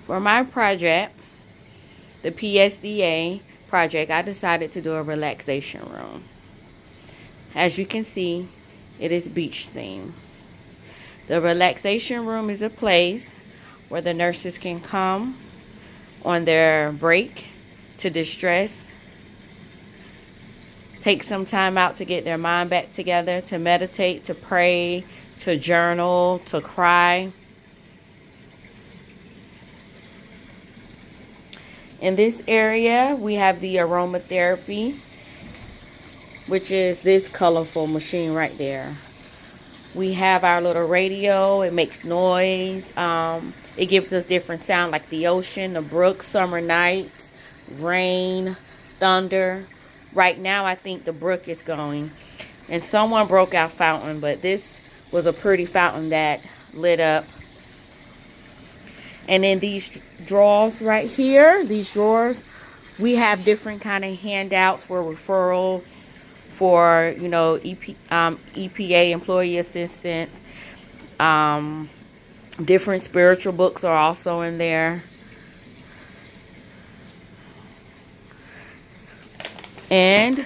For my project, the PSDA project, I decided to do a relaxation room. As you can see, it is beach themed. The relaxation room is a place where the nurses can come on their break to distress, take some time out to get their mind back together, to meditate, to pray, to journal, to cry. In this area, we have the aromatherapy, which is this colorful machine right there. We have our little radio. It makes noise. It gives us different sound like the ocean, the brook, summer nights, rain, thunder. Right now, I think the brook is going. And someone broke our fountain, but this was a pretty fountain that lit up. And in these drawers right here, these drawers, we have different kind of handouts for referral, for, you know, EPA, employee assistance. Different spiritual books are also in there. And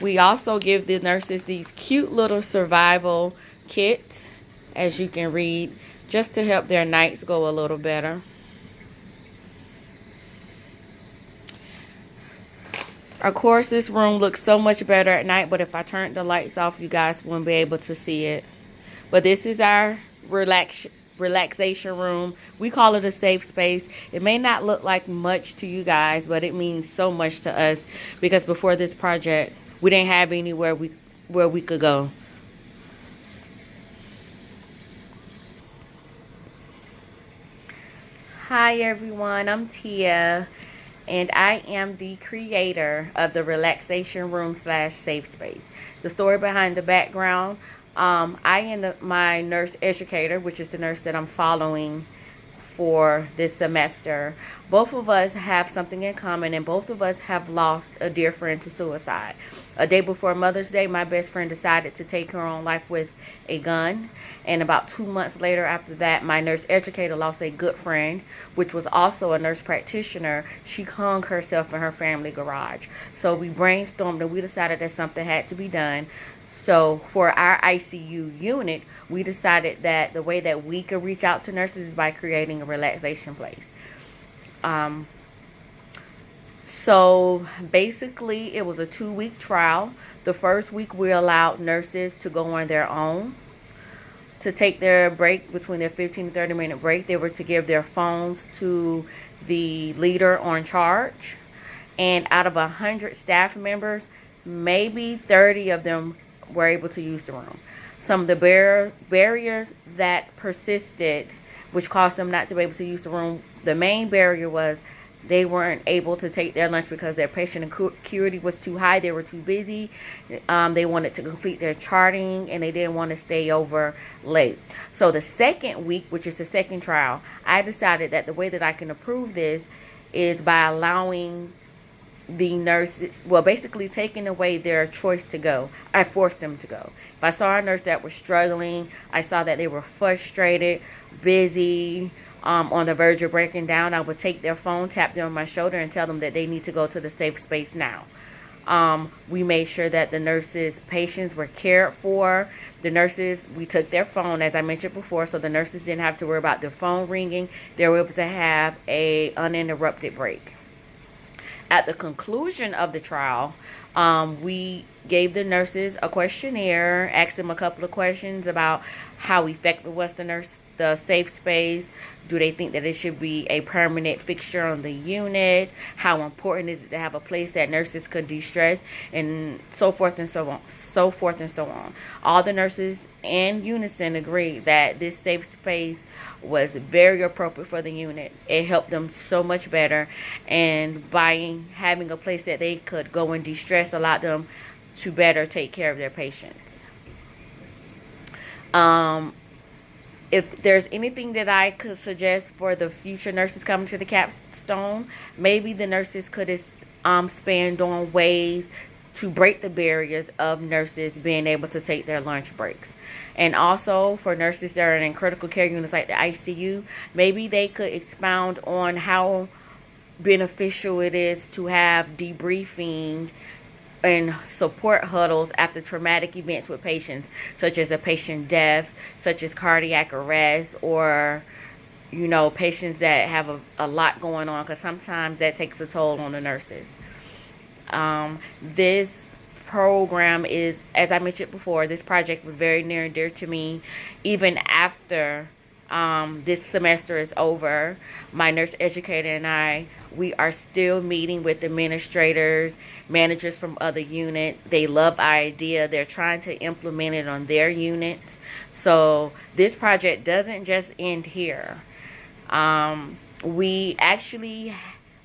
we also give the nurses these cute little survival kits, as you can read, just to help their nights go a little better. Of course, this room looks so much better at night, but if I turned the lights off, you guys wouldn't be able to see it. But this is our relaxation room. We call it a safe space. It may not look like much to you guys, but it means so much to us, because before this project, we didn't have anywhere where we could go. Hi everyone, I'm Tia, and I am the creator of the Relaxation Room / Safe Space. The story behind the background, I am my nurse educator, which is the nurse that I'm following for this semester. Both of us have something in common, and both of us have lost a dear friend to suicide. A day before Mother's Day, my best friend decided to take her own life with a gun. And about 2 months later after that, my nurse educator lost a good friend, which was also a nurse practitioner. She hung herself in her family garage. So we brainstormed and we decided that something had to be done. So for our ICU unit, we decided that the way that we could reach out to nurses is by creating a relaxation place. So basically, it was a 2-week trial. The first week, we allowed nurses to go on their own, to take their break between their 15 to 30-minute break. They were to give their phones to the leader on charge. And out of 100 staff members, maybe 30 of them were able to use the room. Some of the barriers that persisted, which caused them not to be able to use the room, the main barrier was they weren't able to take their lunch because their patient acuity was too high. They were too busy. They wanted to complete their charting, and they didn't want to stay over late. So the second week, which is the second trial, I decided that the way that I can approve this is by allowing the nurses, well, basically taking away their choice to go. I forced them to go. If I saw a nurse that was struggling, I saw that they were frustrated, busy, on the verge of breaking down, I would take their phone, tap them on my shoulder, and tell them that they need to go to the safe space now. We made sure that the nurses' patients were cared for. The nurses, we took their phone, as I mentioned before, so the nurses didn't have to worry about their phone ringing. They were able to have an uninterrupted break. At the conclusion of the trial, we gave the nurses a questionnaire, asked them a couple of questions about how effective was the safe space. Do they think that it should be a permanent fixture on the unit? How important is it to have a place that nurses could de-stress? And so forth and so on. So forth and so on. All the nurses in unison agreed that this safe space was very appropriate for the unit. It helped them so much better. And by having a place that they could go and de-stress allowed them to better take care of their patients. If there's anything that I could suggest for the future nurses coming to the capstone, maybe the nurses could expand on ways to break the barriers of nurses being able to take their lunch breaks. And also for nurses that are in critical care units like the ICU, maybe they could expound on how beneficial it is to have debriefing and support huddles after traumatic events with patients, such as a patient death, such as cardiac arrest, or patients that have a lot going on, because sometimes that takes a toll on the nurses. This program is, as I mentioned before, this project was very near and dear to me. Even after this semester is over, my nurse educator and I, we are still meeting with administrators, managers from other units. They love our idea. They're trying to implement it on their units. So this project doesn't just end here. We actually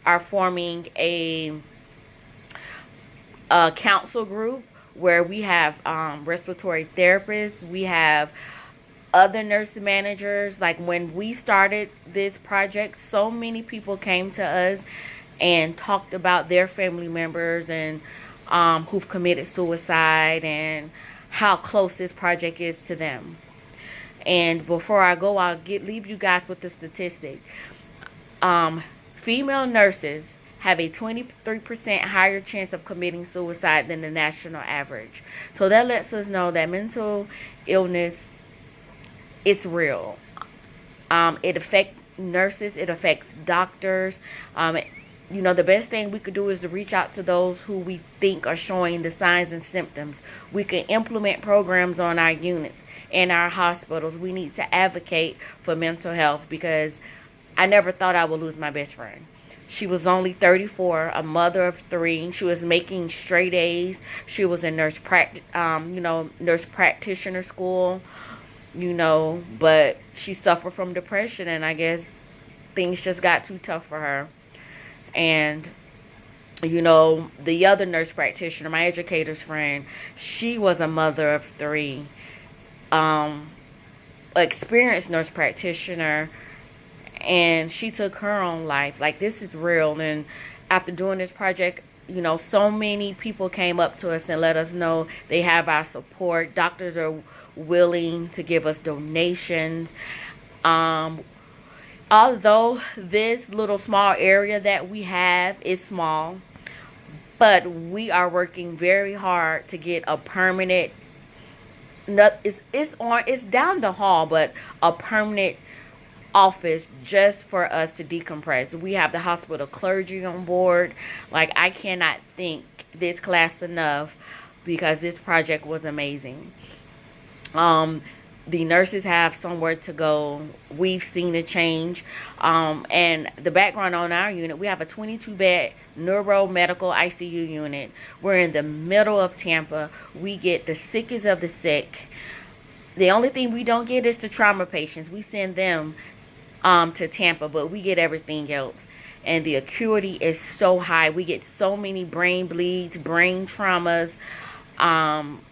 are forming a council group where we have respiratory therapists. We have other nurse managers. Like when we started this project, so many people came to us and talked about their family members and who've committed suicide and how close this project is to them. And before I go, I'll leave you guys with the statistic. Female nurses have a 23% higher chance of committing suicide than the national average. So that lets us know that mental illness, it's real. It affects nurses. It affects doctors. The best thing we could do is to reach out to those who we think are showing the signs and symptoms. We can implement programs on our units and our hospitals. We need to advocate for mental health, because I never thought I would lose my best friend. She was only 34, a mother of 3. She was making straight A's. She was in nurse practitioner school, but she suffered from depression, and I guess things just got too tough for her. And, the other nurse practitioner, my educator's friend, she was a mother of 3, experienced nurse practitioner, and she took her own life. Like, this is real. And after doing this project, so many people came up to us and let us know they have our support. Doctors are willing to give us donations. Although this little small area that we have is small, but we are working very hard to get a permanent, it's down the hall, but a permanent office just for us to decompress. We have the hospital clergy on board. Like, I cannot thank this class enough, because this project was amazing. The nurses have somewhere to go. We've seen a change. And the background on our unit, we have a 22-bed neuromedical ICU unit. We're in the middle of Tampa. We get the sickest of the sick. The only thing we don't get is the trauma patients. We send them to Tampa, but we get everything else. And the acuity is so high. We get so many brain bleeds, brain traumas.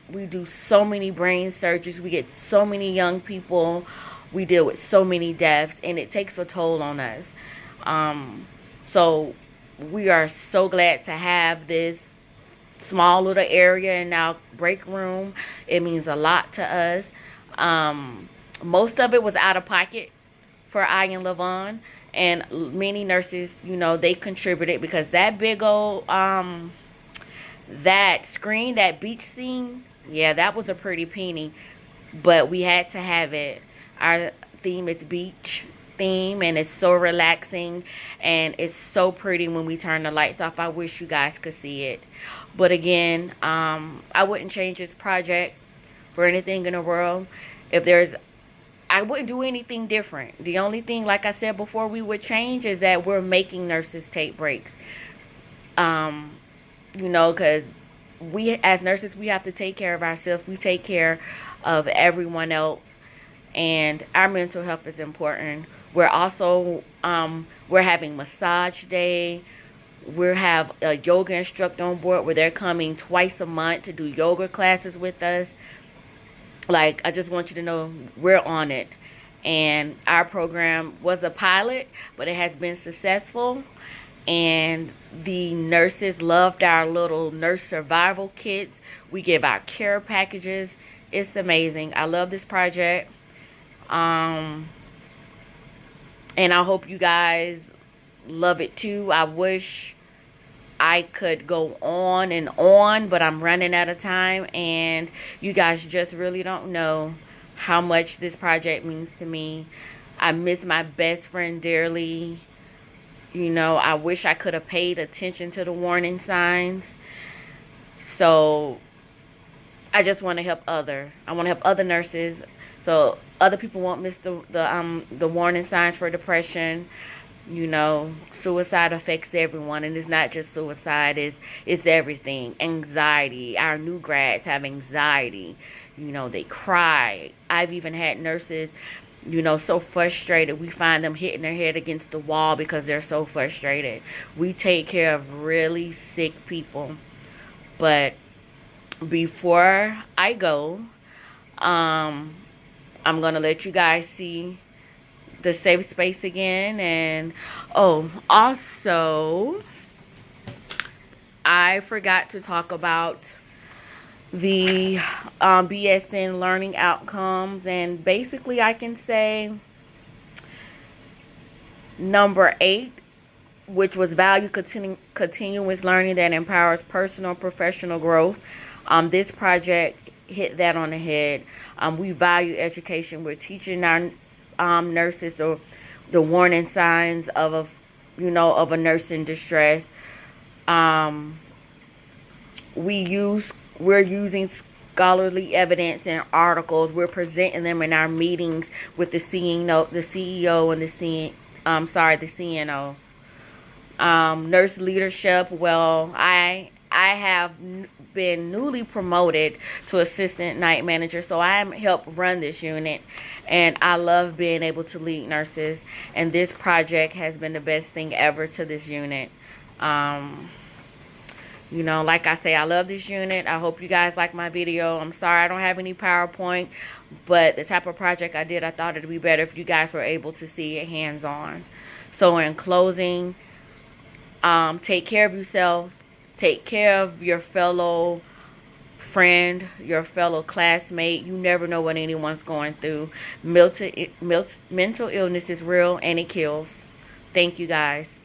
We do so many brain surgeries. We get so many young people. We deal with so many deaths, and it takes a toll on us. So we are so glad to have this small little area in our break room. It means a lot to us. Most of it was out of pocket for I and Lavon, and many nurses, they contributed, because that big old that screen, that beach scene, yeah, that was a pretty penny, but we had to have it. Our theme is beach theme, and it's so relaxing, and it's so pretty when we turn the lights off. I wish you guys could see it. But again, I wouldn't change this project for anything in the world. I wouldn't do anything different. The only thing, like I said before, we would change is that we're making nurses take breaks. Because we, as nurses, we have to take care of ourselves. We take care of everyone else. And our mental health is important. We're also, we're having massage day. We have a yoga instructor on board where they're coming twice a month to do yoga classes with us. Like, I just want you to know we're on it. And our program was a pilot, but it has been successful. And the nurses loved our little nurse survival kits. We give out care packages. It's amazing. I love this project. And I hope you guys love it too. I wish I could go on and on, but I'm running out of time, and you guys just really don't know how much this project means to me. I miss my best friend dearly. You know, I wish I could have paid attention to the warning signs. So I just want to help I want to help other nurses, so other people won't miss the warning signs for depression. You know, suicide affects everyone, and it's not just suicide, it's everything. Anxiety. Our new grads have anxiety. You know, they cry. I've even had nurses, you know, so frustrated, we find them hitting their head against the wall because they're so frustrated. We take care of really sick people. But before I go, I'm gonna let you guys see the safe space again. And also, I forgot to talk about the BSN learning outcomes. And basically, I can say number 8, which was value continuous learning that empowers personal and professional growth. This project hit that on the head. We value education. We're teaching our nurses the warning signs of a nurse in distress. We're using scholarly evidence and articles. We're presenting them in our meetings with the CEO and the CNO. Nurse leadership. Well, I have been newly promoted to assistant night manager, so I help run this unit, and I love being able to lead nurses, and this project has been the best thing ever to this unit. You know, like I say, I love this unit. I hope you guys like my video. I'm sorry I don't have any PowerPoint, but the type of project I did, I thought it'd be better if you guys were able to see it hands-on. So in closing, take care of yourself. Take care of your fellow friend, your fellow classmate. You never know what anyone's going through. Mental illness is real, and it kills. Thank you, guys.